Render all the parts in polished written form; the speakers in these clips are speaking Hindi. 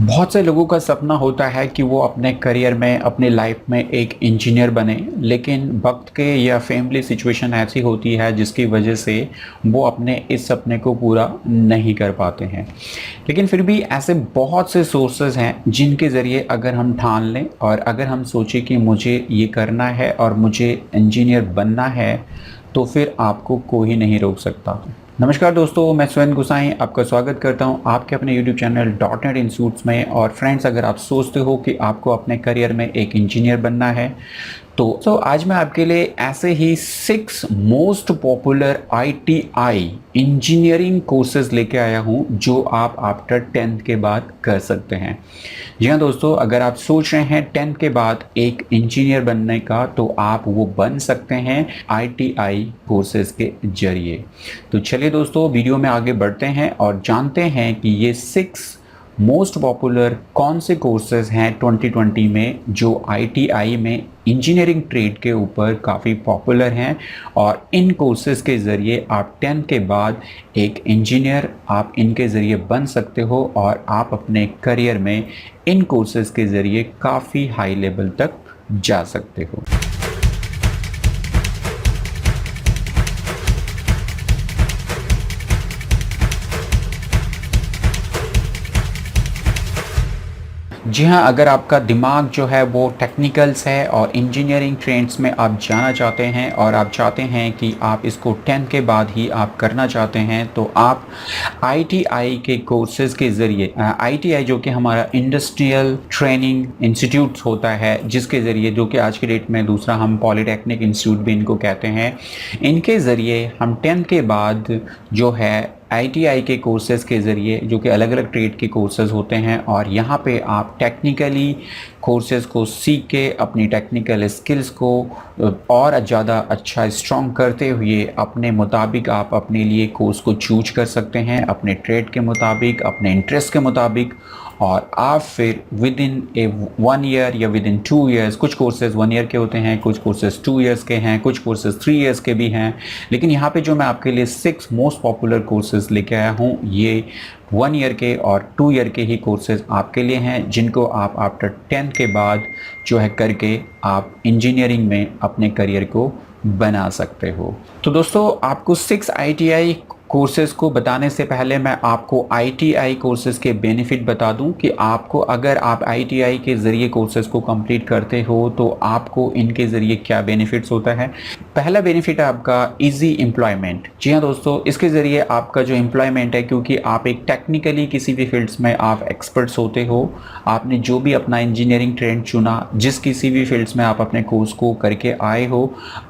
बहुत से लोगों का सपना होता है कि वो अपने करियर में अपने लाइफ में एक इंजीनियर बने, लेकिन वक्त के या फैमिली सिचुएशन ऐसी होती है जिसकी वजह से वो अपने इस सपने को पूरा नहीं कर पाते हैं। लेकिन फिर भी ऐसे बहुत से सोर्सेज हैं जिनके ज़रिए अगर हम ठान लें और अगर हम सोचें कि मुझे ये करना है और मुझे इंजीनियर बनना है, तो फिर आपको कोई नहीं रोक सकता। नमस्कार दोस्तों, मैं स्वयं गुसाई आपका स्वागत करता हूं आपके अपने YouTube channel dot net institutes में। और फ्रेंड्स, अगर आप सोचते हो कि आपको अपने करियर में एक इंजीनियर बनना है तो आज मैं आपके लिए ऐसे ही 6 most popular ITI engineering courses लेके आया हूं जो आप आफ्टर 10th के बाद कर सकते हैं। जी हाँ दोस्तों, अगर आप सोच रहे हैं 10th के बाद एक इंजीनियर बनने का तो आप वो बन सकते हैं ITI कोर्सेज के जरिए। तो चलिए दोस्तों, वीडियो में आगे बढ़ते हैं और जानते हैं कि ये 6 मोस्ट पॉपुलर कौन से कोर्सेज हैं 2020 में जो ITI में इंजीनियरिंग ट्रेड के ऊपर काफ़ी पॉपुलर हैं। और इन कोर्सेज के ज़रिए आप 10 के बाद एक इंजीनियर आप इनके ज़रिए बन सकते हो और आप अपने करियर में इन कोर्सेज के ज़रिए काफ़ी हाई लेवल तक जा सकते हो। जी हाँ, अगर आपका दिमाग जो है वो टेक्निकल्स है और इंजीनियरिंग ट्रेंड्स में आप जाना चाहते हैं और आप चाहते हैं कि आप इसको 10 के बाद ही आप करना चाहते हैं, तो आप ITI के कोर्सेज़ के ज़रिए ITI जो कि हमारा इंडस्ट्रियल ट्रेनिंग इंस्टीट्यूट होता है, जिसके ज़रिए जो कि आज की डेट में दूसरा हम पॉलिटेक्निक इंस्टीट्यूट भी इनको कहते हैं, इनके ज़रिए हम 10 के बाद जो है ITI के कोर्सेज़ के ज़रिए जो कि अलग अलग ट्रेड के कोर्सेज़ होते हैं और यहाँ पे आप टेक्निकली कोर्सेज़ को सीख के अपनी टेक्निकल स्किल्स को और ज़्यादा अच्छा स्ट्रॉन्ग करते हुए अपने मुताबिक आप अपने लिए कोर्स को चूज कर सकते हैं, अपने ट्रेड के मुताबिक, अपने इंटरेस्ट के मुताबिक। और आप फिर विद इन 1 ईयर या विद इन 2 ईयर्स, कुछ कोर्सेज़ 1 ईयर के होते हैं, कुछ कोर्सेज़ 2 ईयर्स के हैं, कुछ कोर्सेज़ 3 ईयर्स के भी हैं। लेकिन यहाँ पे जो मैं आपके लिए 6 मोस्ट पॉपुलर कोर्सेज़ लेके आया हूँ, ये 1 ईयर के और 2 ईयर के ही कोर्सेज़ आपके लिए हैं, जिनको आप आफ्टर 10th के बाद जो है करके आप इंजीनियरिंग में अपने करियर को बना सकते हो। तो दोस्तों, आपको 6 ITI कोर्सेज़ को बताने से पहले मैं आपको ITI कोर्सेज़ के बेनिफिट बता दूं कि आपको अगर आप ITI के ज़रिए कोर्सेज़ को कंप्लीट करते हो तो आपको इनके ज़रिए क्या बेनिफिट्स होता है। पहला बेनिफिट है आपका इजी एम्प्लॉयमेंट। जी हाँ दोस्तों, इसके ज़रिए आपका जो एम्प्लॉयमेंट है, क्योंकि आप एक टेक्निकली किसी भी फील्ड्स में आप एक्सपर्ट्स होते हो, आपने जो भी अपना इंजीनियरिंग ट्रेंड चुना, जिस किसी भी फील्ड्स में आप अपने कोर्स को करके आए हो,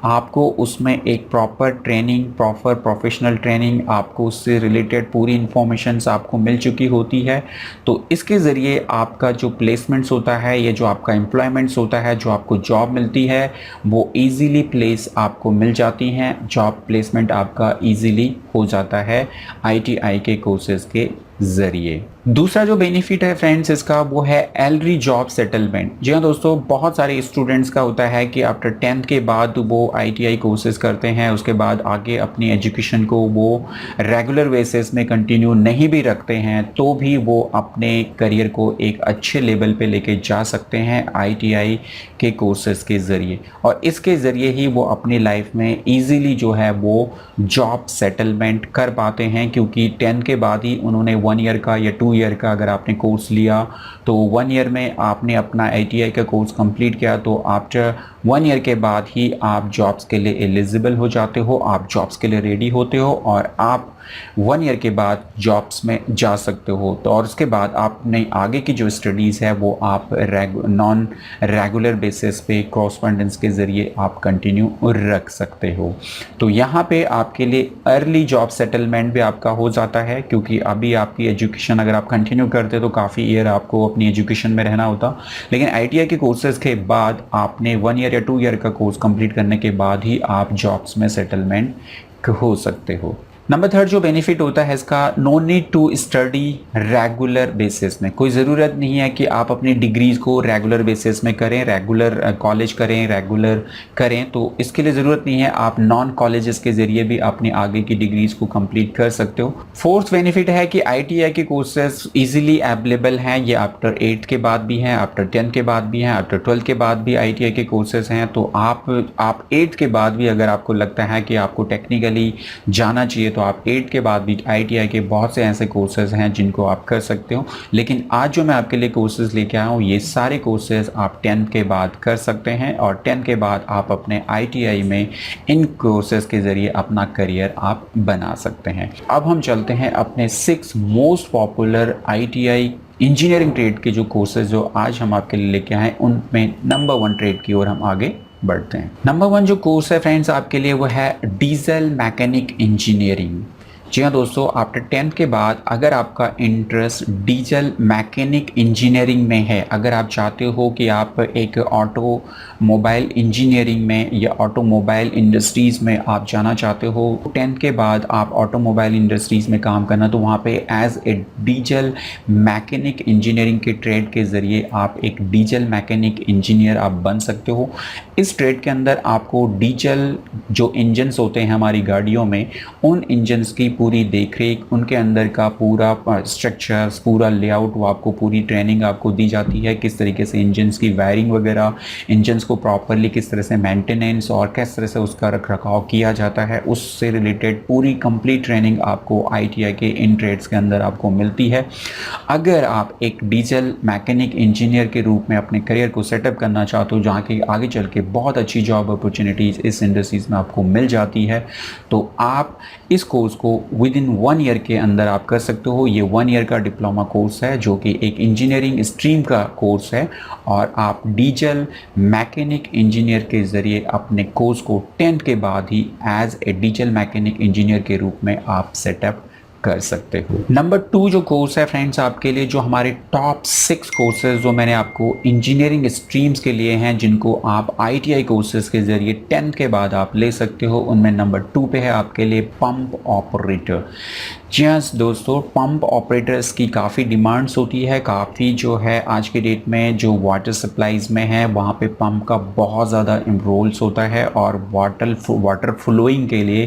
आपको उसमें एक proper training, proper professional training, आपको उससे रिलेटेड पूरी इंफॉर्मेशंस आपको मिल चुकी होती है। तो इसके ज़रिए आपका जो प्लेसमेंट्स होता है, ये जो आपका एम्प्लॉयमेंट्स होता है, जो आपको जॉब मिलती है, वो इजीली प्लेस आपको मिल जाती हैं। जॉब प्लेसमेंट आपका इजीली हो जाता है ITI के कोर्सेज़ के ज़रिए। दूसरा जो बेनिफिट है फ्रेंड्स इसका, वो है एलरी जॉब सेटलमेंट। जी हाँ दोस्तों, बहुत सारे स्टूडेंट्स का होता है कि आफ्टर 10th के बाद वो ITI कोर्सेज करते हैं, उसके बाद आगे अपनी एजुकेशन को वो रेगुलर बेसिस में कंटिन्यू नहीं भी रखते हैं, तो भी वो अपने करियर को एक अच्छे लेवल पे लेके जा सकते हैं ITI के कोर्सेज के ज़रिए। और इसके ज़रिए ही वो अपनी लाइफ में ईजीली जो है वो जॉब सेटलमेंट कर पाते हैं, क्योंकि 10th के बाद ही उन्होंने 1 ईयर का या 2 ईयर का अगर आपने कोर्स लिया तो 1 ईयर में आपने अपना ITI का कोर्स कंप्लीट किया, तो आफ्टर 1 ईयर के बाद ही आप जॉब्स के लिए एलिजिबल हो जाते हो, आप जॉब्स के लिए रेडी होते हो और आप 1 ईयर के बाद जॉब्स में जा सकते हो। तो और उसके बाद आपने आगे की जो स्टडीज़ है वो आप नॉन रेगुलर बेसिस पे कॉरस्पॉन्डेंस के ज़रिए आप कंटिन्यू रख सकते हो। तो यहाँ पे आपके लिए अर्ली जॉब सेटलमेंट भी आपका हो जाता है, क्योंकि अभी आपकी एजुकेशन अगर आप कंटिन्यू करते तो काफ़ी ईयर आपको अपनी एजुकेशन में रहना होता। लेकिन ITI के कोर्सेज़ के बाद आपने 1 ईयर या 2 ईयर का कोर्स कंप्लीट करने के बाद ही आप जॉब्स में सेटलमेंट हो सकते हो। नंबर थर्ड जो बेनिफिट होता है इसका, no need to study regular basis में। कोई ज़रूरत नहीं है कि आप अपनी डिग्रीज को रेगुलर बेसिस में करें, रेगुलर कॉलेज करें, रेगुलर करें, तो इसके लिए ज़रूरत नहीं है। आप नॉन कॉलेजेस के ज़रिए भी अपनी आगे की डिग्रीज को कंप्लीट कर सकते हो। फोर्थ बेनिफिट है कि ITI के कोर्सेज ईजिली अवेलेबल हैं। ये आफ्टर 8th के बाद भी हैं, आफ्टर 10th के बाद भी हैं, आफ्टर 12th के बाद भी ITI के कोर्सेज हैं। तो आप 8th के बाद भी अगर आपको लगता है कि आपको टेक्निकली जाना चाहिए तो आप 8th के बाद भी ITI के बहुत से ऐसे कोर्सेज हैं जिनको आप कर सकते हो। लेकिन आज जो मैं आपके लिए कोर्सेज लेके आया हूँ, ये सारे कोर्सेज आप 10th के बाद कर सकते हैं और 10th के बाद आप अपने ITI में इन कोर्सेज के ज़रिए अपना करियर आप बना सकते हैं। अब हम चलते हैं अपने 6 most popular ITI engineering trade के जो कोर्सेज जो आज हम आपके लिए लेके आए, उनमें नंबर 1 ट्रेड की ओर हम आगे बढ़ते हैं। नंबर 1 जो कोर्स है फ्रेंड्स आपके लिए वो है डीजल मैकेनिक इंजीनियरिंग। जी हाँ दोस्तों, आफ्टर 10th के बाद अगर आपका इंटरेस्ट डीजल मैकेनिक इंजीनियरिंग में है, अगर आप चाहते हो कि आप एक ऑटोमोबाइल इंजीनियरिंग में या ऑटोमोबाइल इंडस्ट्रीज़ में आप जाना चाहते हो, 10th के बाद आप ऑटोमोबाइल इंडस्ट्रीज़ में काम करना, तो वहाँ पे as a diesel mechanic engineering के ट्रेड के ज़रिए आप एक डीजल मैकेनिक इंजीनियर आप बन सकते हो। इस ट्रेड के अंदर आपको डीजल जो इंजन्स होते हैं हमारी गाड़ियों में, उन इंजन्स की पूरी देखरेख, उनके अंदर का पूरा स्ट्रक्चर्स, पूरा लेआउट, वो आपको पूरी ट्रेनिंग आपको दी जाती है। किस तरीके से इंजन्स की वायरिंग वगैरह, इंजन्स को प्रॉपरली किस तरह से मेंटेनेंस और किस तरह से उसका रखरखाव किया जाता है, उससे रिलेटेड पूरी कंप्लीट ट्रेनिंग आपको ITI के इन ट्रेड्स के अंदर आपको मिलती है। अगर आप एक डीजल मैकेनिक इंजीनियर के रूप में अपने करियर को सेटअप करना चाहते हो, जहाँ की आगे चल के बहुत अच्छी जॉब अपॉर्चुनिटीज़ इस इंडस्ट्रीज़ में आपको मिल जाती है, तो आप इस कोर्स को विद इन 1 ईयर के अंदर आप कर सकते हो। ये 1 ईयर का डिप्लोमा कोर्स है जो कि एक इंजीनियरिंग स्ट्रीम का कोर्स है और आप डीजल मैकेनिक इंजीनियर के ज़रिए अपने कोर्स को 10th के बाद ही as a diesel mechanic engineer के रूप में आप सेटअप कर सकते हो। नंबर 2 जो कोर्स है फ्रेंड्स आपके लिए, जो हमारे टॉप 6 कोर्सेज जो मैंने आपको इंजीनियरिंग स्ट्रीम्स के लिए हैं, जिनको आप ITI कोर्सेज के ज़रिए 10th के बाद आप ले सकते हो, उनमें नंबर 2 पे है आपके लिए पंप ऑपरेटर। जी हाँ दोस्तों, पंप ऑपरेटर्स की काफ़ी डिमांड्स होती है, काफ़ी जो है आज के डेट में जो वाटर सप्लाईज में है वहाँ पे पंप का बहुत ज़्यादा रोल्स होता है और वाटर फ्लोइंग के लिए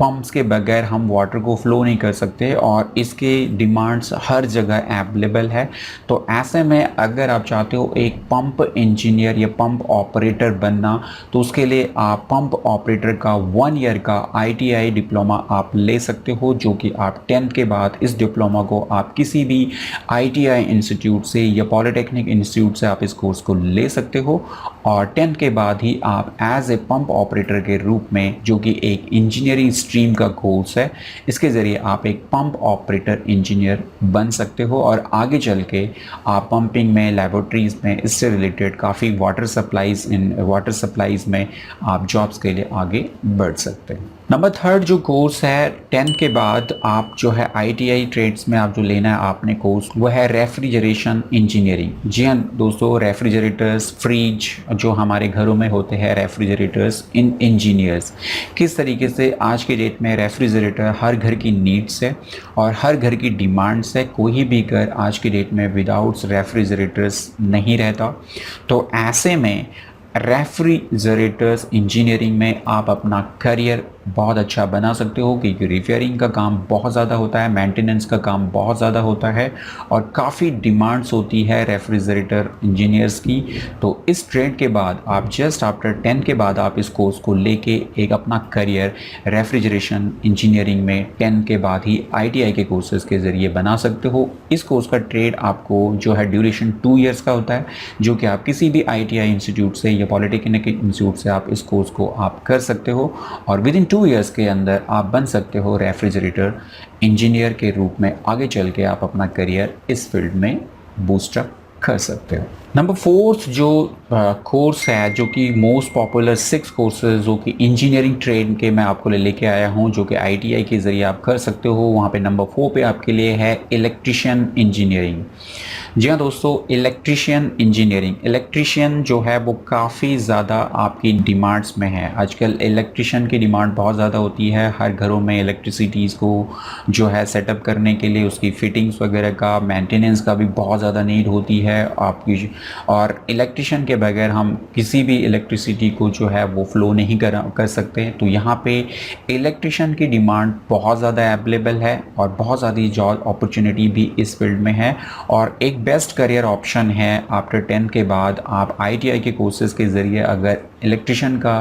पंप्स के बगैर हम वाटर को फ्लो नहीं कर सकते और इसके डिमांड्स हर जगह अवेलेबल है। तो ऐसे में अगर आप चाहते हो एक पंप इंजीनियर या पंप ऑपरेटर बनना, तो उसके लिए आप पंप ऑपरेटर का 1 ईयर का ITI डिप्लोमा आप ले सकते हो, जो कि आप 10th के बाद इस डिप्लोमा को आप किसी भी ITI इंस्टीट्यूट से या पॉलिटेक्निक इंस्टीट्यूट से आप इस कोर्स को ले सकते हो और 10th के बाद ही आप एज ए पंप ऑपरेटर के रूप में, जो कि एक इंजीनियरिंग स्ट्रीम का कोर्स है, इसके ज़रिए आप एक पंप ऑपरेटर इंजीनियर बन सकते हो और आगे चल के आप पंपिंग में, लेबोरेटरीज़ में, इससे रिलेटेड काफ़ी वाटर सप्लाईज़ में आप जॉब्स के लिए आगे बढ़ सकते हैं। नंबर 3 जो कोर्स है 10th के बाद आप जो है ITI ट्रेड्स में आप जो लेना है आपने कोर्स, वो है रेफ्रिजरेशन इंजीनियरिंग। जी हाँ दोस्तों, रेफ्रिजरेटर्स, फ्रिज जो हमारे घरों में होते हैं, रेफ्रिजरेटर्स इन इंजीनियर्स, किस तरीके से आज के डेट में रेफ्रिजरेटर हर घर की नीड्स है और हर घर की डिमांड्स है। कोई भी घर आज की डेट में विदाउट रेफ्रिजरेटर्स नहीं रहता। तो ऐसे में रेफ्रिजरेटर्स इंजीनियरिंग में आप अपना करियर बहुत अच्छा बना सकते हो, क्योंकि रिपेयरिंग का काम बहुत ज़्यादा होता है, मेंटेनेंस का काम बहुत ज़्यादा होता है और काफ़ी डिमांड्स होती है रेफ्रिजरेटर इंजीनियर्स की। तो इस ट्रेड के बाद आप जस्ट आफ्टर 10th के बाद आप इस कोर्स को लेके एक अपना करियर रेफ्रिजरेशन इंजीनियरिंग में 10th के बाद ही ITI के कोर्सेज़ के ज़रिए बना सकते हो। इस कोर्स का ट्रेड आपको जो है ड्यूरेशन 2 ईयर्स का होता है, जो कि आप किसी भी ITI इंस्टीट्यूट से या पॉलिटेक्निक इंस्टीट्यूट से आप इस कोर्स को आप कर सकते हो और विद इन 2 ईयर्स के अंदर आप बन सकते हो रेफ्रिजरेटर इंजीनियर के रूप में। आगे चल के आप अपना करियर इस फील्ड में बूस्टअप कर सकते हो। नंबर फोर्थ जो कोर्स है, जो कि मोस्ट पॉपुलर 6 कोर्सेज जो कि इंजीनियरिंग ट्रेड के मैं आपको लेके आया हूँ, जो कि आईटीआई के ज़रिए आप कर सकते हो। वहाँ पे नंबर 4 पे आपके लिए है इलेक्ट्रिशियन इंजीनियरिंग। जी हाँ दोस्तों, इलेक्ट्रिशियन इंजीनियरिंग, इलेक्ट्रिशियन जो है वो काफ़ी ज़्यादा आपकी डिमांड्स में है। आजकल इलेक्ट्रिशियन की डिमांड बहुत ज़्यादा होती है। हर घरों में इलेक्ट्रिसिटीज़ को जो है सेटअप करने के लिए उसकी फिटिंग्स वगैरह का, मेंटेनेंस का भी बहुत ज़्यादा नीड होती है आपकी। और इलेक्ट्रिशियन के बगैर हम किसी भी इलेक्ट्रिसिटी को जो है वो फ्लो नहीं कर सकते। तो यहाँ पे इलेक्ट्रिशियन की डिमांड बहुत ज़्यादा अवेलेबल है और बहुत ज़्यादा जॉब अपॉर्चुनिटी भी इस फील्ड में है। और एक बेस्ट करियर ऑप्शन है आफ्टर 10 के बाद आप आईटीआई के कोर्सेज के ज़रिए अगर इलेक्ट्रिशियन का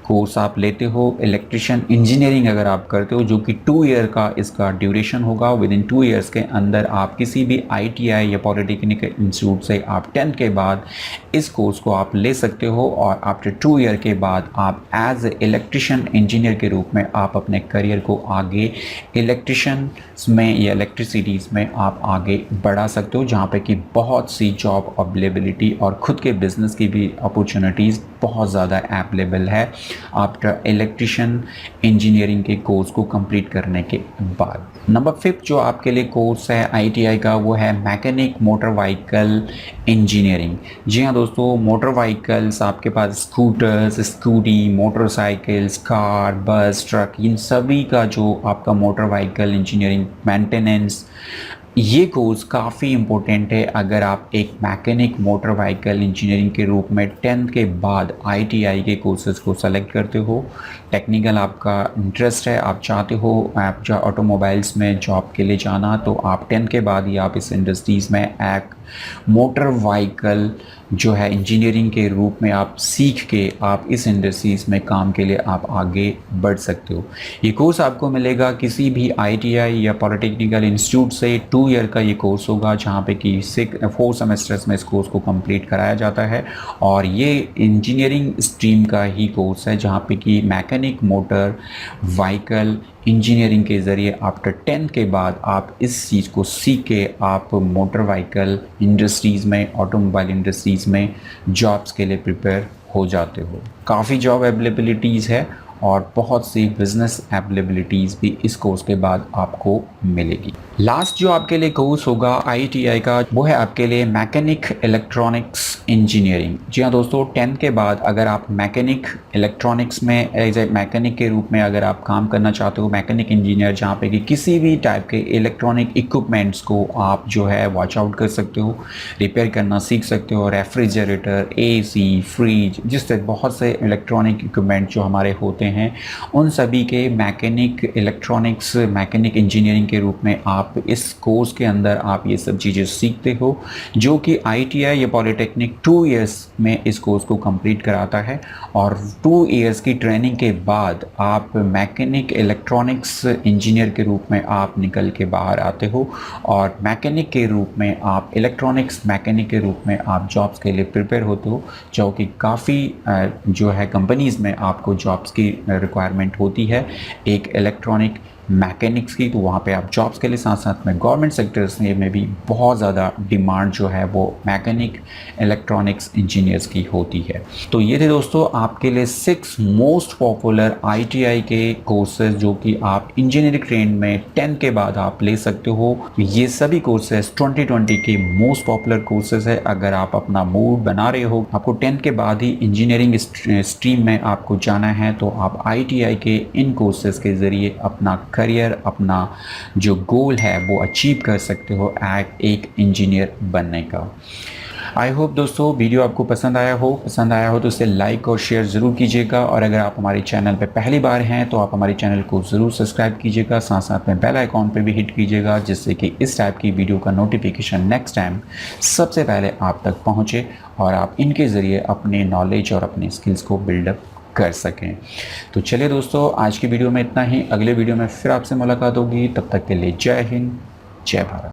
कोर्स आप लेते हो, इलेक्ट्रिशियन इंजीनियरिंग अगर आप करते हो, जो कि 2 ईयर का इसका ड्यूरेशन होगा। विद इन 2 ईयर्स के अंदर आप किसी भी आईटीआई या पॉलिटेक्निक इंस्टीट्यूट से आप 10 के बाद इस कोर्स को आप ले सकते हो और आफ्टर 2 ईयर के बाद आप एज ए इलेक्ट्रिशियन इंजीनियर के रूप में आप अपने करियर को आगे इलेक्ट्रिशियन में या इलेक्ट्रिसिटीज़ में आप आगे बढ़ा सकते हो, जहाँ पे कि बहुत सी जॉब अवेलेबिलिटी और ख़ुद के बिजनेस की भी अपॉर्चुनिटीज़ बहुत ज़्यादा अवेलेबल है आफ्टर इलेक्ट्रिशियन इंजीनियरिंग के कोर्स को कंप्लीट करने के बाद। नंबर 5 जो आपके लिए कोर्स है आईटीआई का, वो है मैकेनिक मोटर व्हीकल इंजीनियरिंग। जी हाँ दोस्तों, मोटर व्हीकल्स आपके पास स्कूटर्स, स्कूटी, मोटरसाइकिल्स, कार, बस, ट्रक, इन सभी का जो आपका मोटर व्हीकल इंजीनियरिंग मेंटेनेंस, ये कोर्स काफ़ी इम्पोर्टेंट है अगर आप एक मैकेनिक मोटर व्हीकल इंजीनियरिंग के रूप में 10th के बाद आईटीआई के कोर्सेज को सेलेक्ट करते हो। टेक्निकल आपका इंटरेस्ट है, आप चाहते हो आप जो ऑटोमोबाइल्स में जॉब के लिए जाना, तो आप 10th के बाद ही आप इस इंडस्ट्रीज़ में एक मोटर व्हीकल जो है इंजीनियरिंग के रूप में आप सीख के आप इस इंडस्ट्रीज़ में काम के लिए आप आगे बढ़ सकते हो। ये कोर्स आपको मिलेगा किसी भी आईटीआई या पॉलिटेक्निकल इंस्टीट्यूट से। 2 ईयर का ये कोर्स होगा, जहाँ पे कि 4 सेमेस्टर्स में इस कोर्स को कंप्लीट कराया जाता है। और ये इंजीनियरिंग स्ट्रीम का ही कोर्स है, जहाँ पे कि मैकेनिक मोटर व्हीकल इंजीनियरिंग के ज़रिए आफ्टर 10 के बाद आप इस चीज़ को सीख के आप मोटर व्हीकल इंडस्ट्रीज़ में, ऑटोमोबाइल इंडस्ट्रीज़ में जॉब्स के लिए प्रिपेयर हो जाते हो। काफ़ी जॉब अवेलेबिलिटीज़ है और बहुत सी बिजनेस अवेलेबिलिटीज़ भी इस कोर्स के बाद आपको मिलेगी। लास्ट जो आपके लिए कोर्स होगा आईटीआई का, वो है आपके लिए मैकेनिक इलेक्ट्रॉनिक्स इंजीनियरिंग। जी हाँ दोस्तों, 10 के बाद अगर आप मैकेनिक इलेक्ट्रॉनिक्स में एज ए मैकेनिक के रूप में अगर आप काम करना चाहते हो, मैकेनिक इंजीनियर, जहाँ पे कि किसी भी टाइप के इलेक्ट्रॉनिक इक्विपमेंट्स को आप जो है वॉच आउट कर सकते हो, रिपेयर करना सीख सकते हो। रेफ्रिजरेटर, एसी, फ्रिज, जिस तरह बहुत से इलेक्ट्रॉनिक इक्विपमेंट जो हमारे होते हैं, उन सभी के मैकेनिक इलेक्ट्रॉनिक्स मैकेनिक इंजीनियरिंग के रूप में आप इस कोर्स के अंदर आप ये सब चीज़ें सीखते हो, जो कि आईटीआई या पॉलिटेक्निक 2 इयर्स में इस कोर्स को कंप्लीट कराता है। और 2 इयर्स की ट्रेनिंग के बाद आप मैकेनिक इलेक्ट्रॉनिक्स इंजीनियर के रूप में आप निकल के बाहर आते हो और मैकेनिक के रूप में आप इलेक्ट्रॉनिक्स मैकेनिक के रूप में आप जॉब्स के लिए प्रिपेयर होते हो, जो कि काफ़ी जो है कंपनीज़ में आपको जॉब्स की रिक्वायरमेंट होती है एक इलेक्ट्रॉनिक मैकेनिक्स की। तो वहाँ पे आप जॉब्स के लिए साथ साथ में गवर्नमेंट सेक्टर्स में भी बहुत ज़्यादा डिमांड जो है वो मैकेनिक इलेक्ट्रॉनिक्स इंजीनियर्स की होती है। तो ये थे दोस्तों आपके लिए 6 मोस्ट पॉपुलर आईटीआई के कोर्सेज, जो कि आप इंजीनियरिंग ट्रेन में 10 के बाद आप ले सकते हो। ये सभी कोर्सेज 2020 के मोस्ट पॉपुलर कोर्सेज है। अगर आप अपना मूड बना रहे हो, आपको 10 के बाद ही इंजीनियरिंग स्ट्रीम में आपको जाना है, तो आप आईटीआई के इन कोर्सेज के ज़रिए अपना करियर, अपना जो गोल है वो अचीव कर सकते हो एक इंजीनियर बनने का। आई होप दोस्तों वीडियो आपको पसंद आया हो तो इसे लाइक और शेयर ज़रूर कीजिएगा। और अगर आप हमारे चैनल पे पहली बार हैं तो आप हमारे चैनल को ज़रूर सब्सक्राइब कीजिएगा, साथ साथ में बेल आइकॉन पे भी हिट कीजिएगा, जिससे कि इस टाइप की वीडियो का नोटिफिकेशन नेक्स्ट टाइम सबसे पहले आप तक पहुँचे और आप इनके ज़रिए अपने नॉलेज और अपने स्किल्स को बिल्डअप कर सकें। तो चलिए दोस्तों, आज की वीडियो में इतना ही। अगले वीडियो में फिर आपसे मुलाकात होगी, तब तक के लिए जय हिंद, जय भारत।